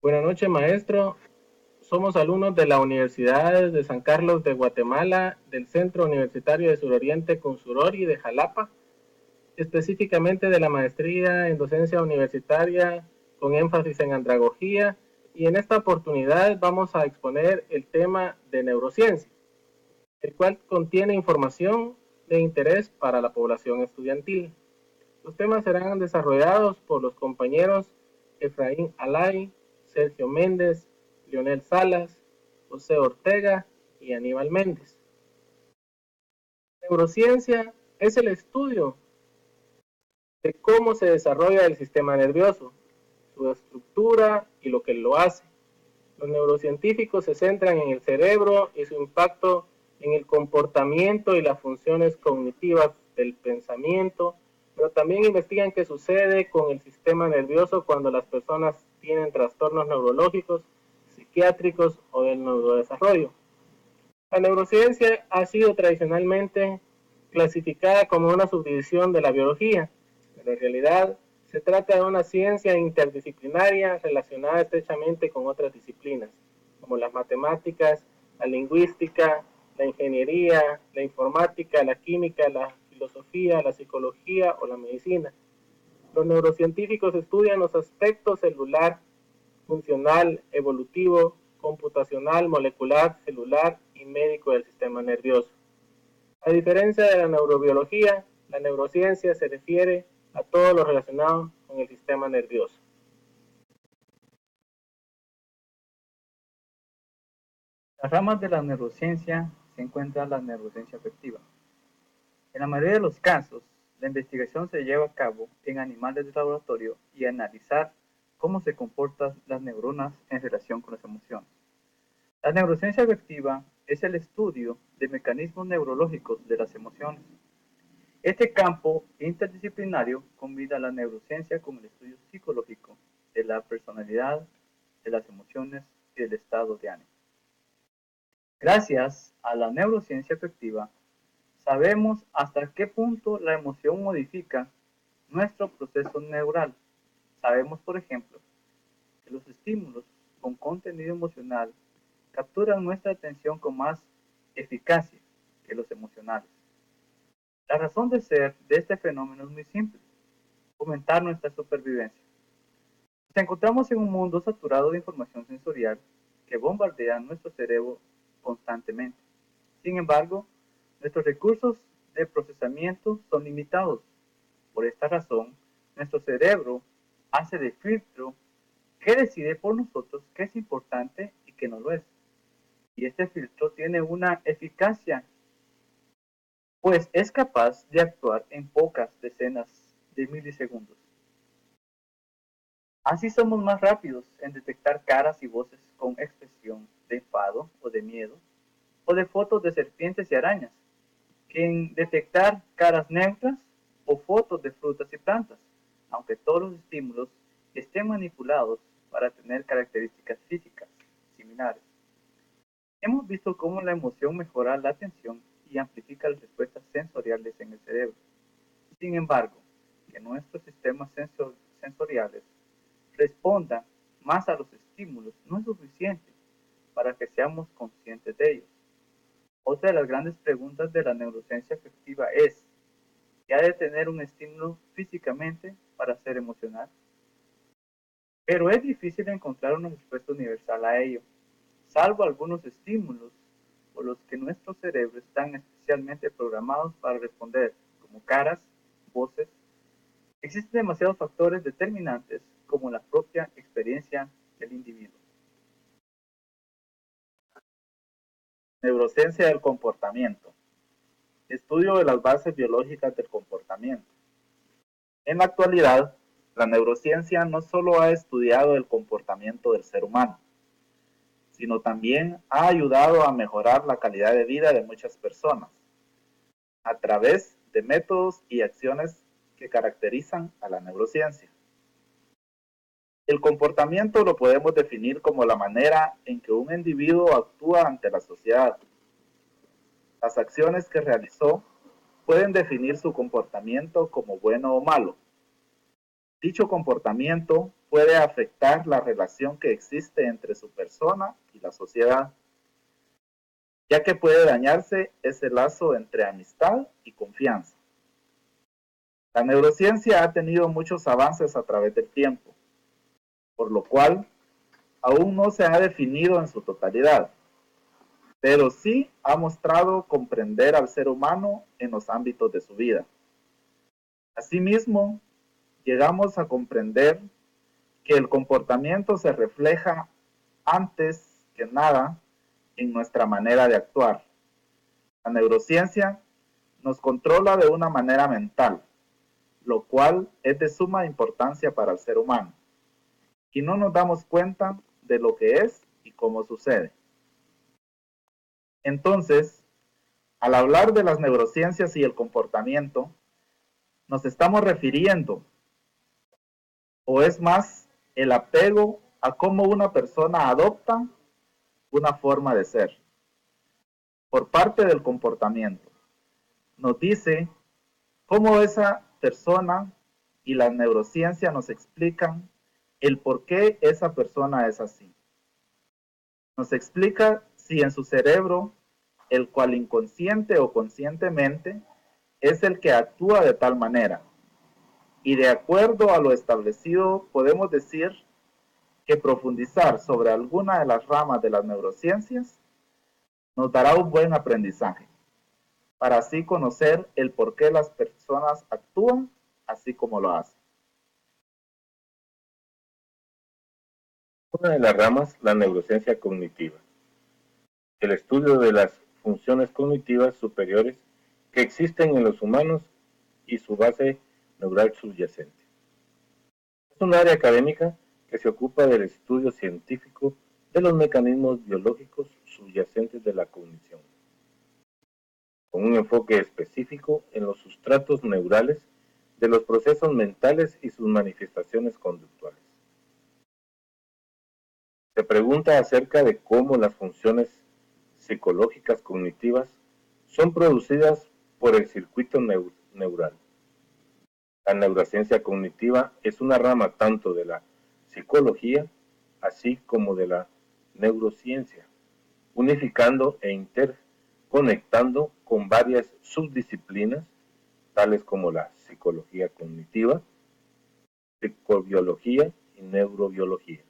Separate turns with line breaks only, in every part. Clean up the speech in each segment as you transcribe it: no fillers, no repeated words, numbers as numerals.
Buenas noches, maestro. Somos alumnos de la Universidad de San Carlos de Guatemala, del Centro Universitario de Suroriente Consurori de Jalapa, específicamente de la maestría en docencia universitaria con énfasis en andragogía, y en esta oportunidad vamos a exponer el tema de neurociencia, el cual contiene información de interés para la población estudiantil. Los temas serán desarrollados por los compañeros Efraín Alay, Sergio Méndez, Leonel Salas, José Ortega y Aníbal Méndez. Neurociencia es el estudio de cómo se desarrolla el sistema nervioso, su estructura y lo que lo hace. Los neurocientíficos se centran en el cerebro y su impacto en el comportamiento y las funciones cognitivas del pensamiento, pero también investigan qué sucede con el sistema nervioso cuando las personas tienen trastornos neurológicos, psiquiátricos o del neurodesarrollo. La neurociencia ha sido tradicionalmente clasificada como una subdivisión de la biología, pero en realidad se trata de una ciencia interdisciplinaria relacionada estrechamente con otras disciplinas, como las matemáticas, la lingüística, la ingeniería, la informática, la química, la filosofía, la psicología o la medicina. Los neurocientíficos estudian los aspectos celular, funcional, evolutivo, computacional, molecular, celular y médico del sistema nervioso. A diferencia de la neurobiología, la neurociencia se refiere a todo lo relacionado con el sistema nervioso.
Las ramas de la neurociencia se encuentra la neurociencia afectiva. En la mayoría de los casos, la investigación se lleva a cabo en animales de laboratorio y analizar cómo se comportan las neuronas en relación con las emociones. La neurociencia afectiva es el estudio de mecanismos neurológicos de las emociones. Este campo interdisciplinario combina la neurociencia con el estudio psicológico de la personalidad, de las emociones y del estado de ánimo. Gracias a la neurociencia afectiva, sabemos hasta qué punto la emoción modifica nuestro proceso neural. Sabemos, por ejemplo, que los estímulos con contenido emocional capturan nuestra atención con más eficacia que los emocionales. La razón de ser de este fenómeno es muy simple: fomentar nuestra supervivencia. Nos encontramos en un mundo saturado de información sensorial que bombardea nuestro cerebro constantemente. Sin embargo, nuestros recursos de procesamiento son limitados. Por esta razón, nuestro cerebro hace de filtro que decide por nosotros qué es importante y qué no lo es. Y este filtro tiene una eficacia, pues es capaz de actuar en pocas decenas de milisegundos. Así somos más rápidos en detectar caras y voces con expresión de enfado o de miedo, o de fotos de serpientes y arañas, que en detectar caras neutras o fotos de frutas y plantas, aunque todos los estímulos estén manipulados para tener características físicas similares. Hemos visto cómo la emoción mejora la atención y amplifica las respuestas sensoriales en el cerebro. Sin embargo, que nuestros sistemas sensoriales respondan más a los estímulos no es suficiente para que seamos conscientes de ellos. Otra de las grandes preguntas de la neurociencia afectiva es: ¿qué ha de tener un estímulo físicamente para ser emocional? Pero es difícil encontrar una respuesta universal a ello, salvo algunos estímulos por los que nuestros cerebros están especialmente programados para responder, como caras, voces. Existen demasiados factores determinantes como la propia experiencia del individuo.
Neurociencia del comportamiento. Estudio de las bases biológicas del comportamiento. En la actualidad, la neurociencia no solo ha estudiado el comportamiento del ser humano, sino también ha ayudado a mejorar la calidad de vida de muchas personas a través de métodos y acciones que caracterizan a la neurociencia. El comportamiento lo podemos definir como la manera en que un individuo actúa ante la sociedad. Las acciones que realizó pueden definir su comportamiento como bueno o malo. Dicho comportamiento puede afectar la relación que existe entre su persona y la sociedad, ya que puede dañarse ese lazo entre amistad y confianza. La neurociencia ha tenido muchos avances a través del tiempo, por lo cual aún no se ha definido en su totalidad, pero sí ha mostrado comprender al ser humano en los ámbitos de su vida. Asimismo, llegamos a comprender que el comportamiento se refleja antes que nada en nuestra manera de actuar. La neurociencia nos controla de una manera mental, lo cual es de suma importancia para el ser humano, y no nos damos cuenta de lo que es y cómo sucede. Entonces, al hablar de las neurociencias y el comportamiento, nos estamos refiriendo, o es más, el apego a cómo una persona adopta una forma de ser. Por parte del comportamiento, nos dice cómo esa persona y la neurociencia nos explican el por qué esa persona es así. Nos explica si en su cerebro, el cual inconsciente o conscientemente es el que actúa de tal manera. Y de acuerdo a lo establecido, podemos decir que profundizar sobre alguna de las ramas de las neurociencias nos dará un buen aprendizaje, para así conocer el por qué las personas actúan así como lo hacen.
Una de las ramas, la neurociencia cognitiva, el estudio de las funciones cognitivas superiores que existen en los humanos y su base neural subyacente. Es un área académica que se ocupa del estudio científico de los mecanismos biológicos subyacentes de la cognición, con un enfoque específico en los sustratos neurales de los procesos mentales y sus manifestaciones conductuales. Se pregunta acerca de cómo las funciones psicológicas cognitivas son producidas por el circuito neural. La neurociencia cognitiva es una rama tanto de la psicología así como de la neurociencia, unificando e interconectando con varias subdisciplinas, tales como la psicología cognitiva, psicobiología y neurobiología.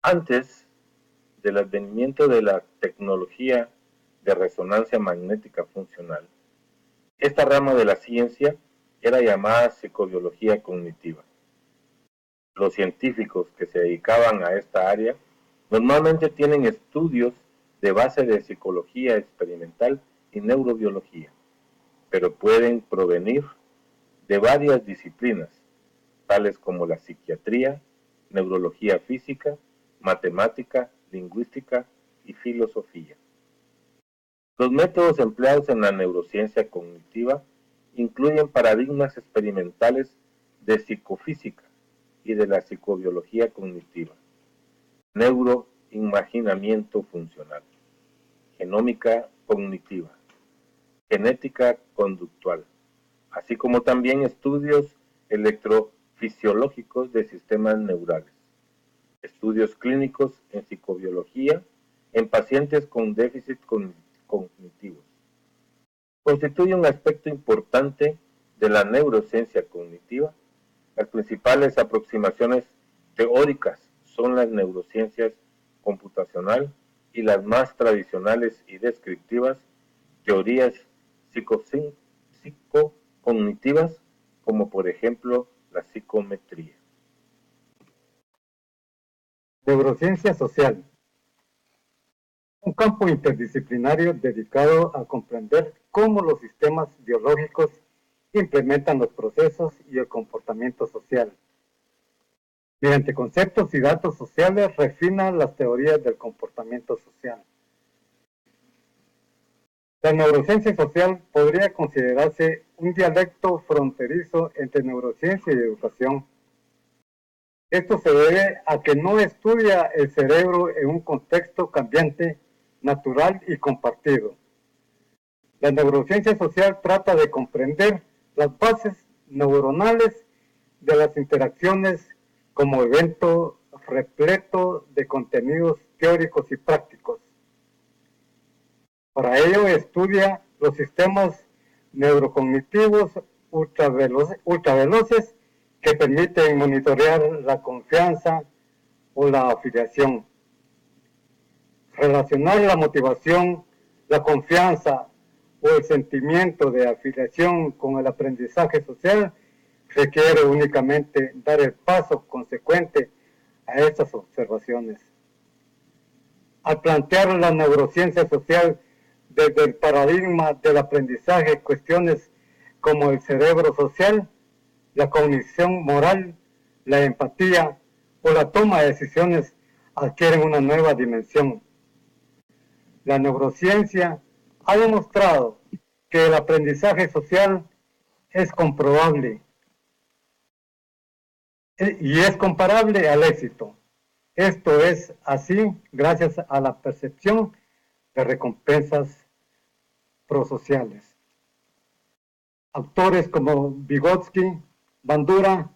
Antes del advenimiento de la tecnología de resonancia magnética funcional, esta rama de la ciencia era llamada psicobiología cognitiva. Los científicos que se dedicaban a esta área normalmente tienen estudios de base de psicología experimental y neurobiología, pero pueden provenir de varias disciplinas, tales como la psiquiatría, neurología física, matemática, lingüística y filosofía. Los métodos empleados en la neurociencia cognitiva incluyen paradigmas experimentales de psicofísica y de la psicobiología cognitiva, neuroimaginamiento funcional, genómica cognitiva, genética conductual, así como también estudios electrofisiológicos de sistemas neurales, estudios clínicos en psicobiología en pacientes con déficit cognitivos. Constituye un aspecto importante de la neurociencia cognitiva. Las principales aproximaciones teóricas son las neurociencias computacional y las más tradicionales y descriptivas, teorías psicocognitivas, como por ejemplo la psicometría.
Neurociencia social. Un campo interdisciplinario dedicado a comprender cómo los sistemas biológicos implementan los procesos y el comportamiento social. Mediante conceptos y datos sociales refina las teorías del comportamiento social. La neurociencia social podría considerarse un dialecto fronterizo entre neurociencia y educación. Esto se debe a que no estudia el cerebro en un contexto cambiante, natural y compartido. La neurociencia social trata de comprender las bases neuronales de las interacciones como evento repleto de contenidos teóricos y prácticos. Para ello estudia los sistemas neurocognitivos ultraveloces que permiten monitorear la confianza o la afiliación. Relacionar la motivación, la confianza o el sentimiento de afiliación con el aprendizaje social requiere únicamente dar el paso consecuente a estas observaciones. Al plantear la neurociencia social desde el paradigma del aprendizaje, cuestiones como el cerebro social, la cognición moral, la empatía o la toma de decisiones adquieren una nueva dimensión. La neurociencia ha demostrado que el aprendizaje social es comprobable y es comparable al éxito. Esto es así gracias a la percepción de recompensas prosociales. Autores como Vygotsky, Bandura,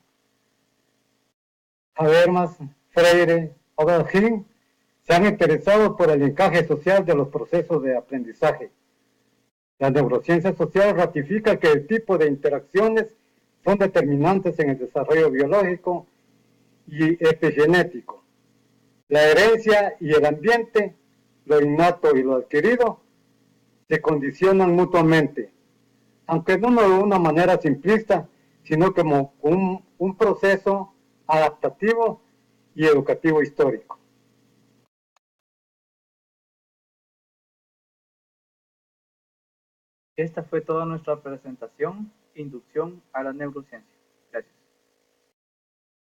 Habermas, Freire, Oberheim se han interesado por el encaje social de los procesos de aprendizaje. La neurociencia social ratifica que el tipo de interacciones son determinantes en el desarrollo biológico y epigenético. La herencia y el ambiente, lo innato y lo adquirido, se condicionan mutuamente, aunque no de una manera simplista, sino como un proceso adaptativo y educativo histórico.
Esta fue toda nuestra presentación, Inducción a la Neurociencia.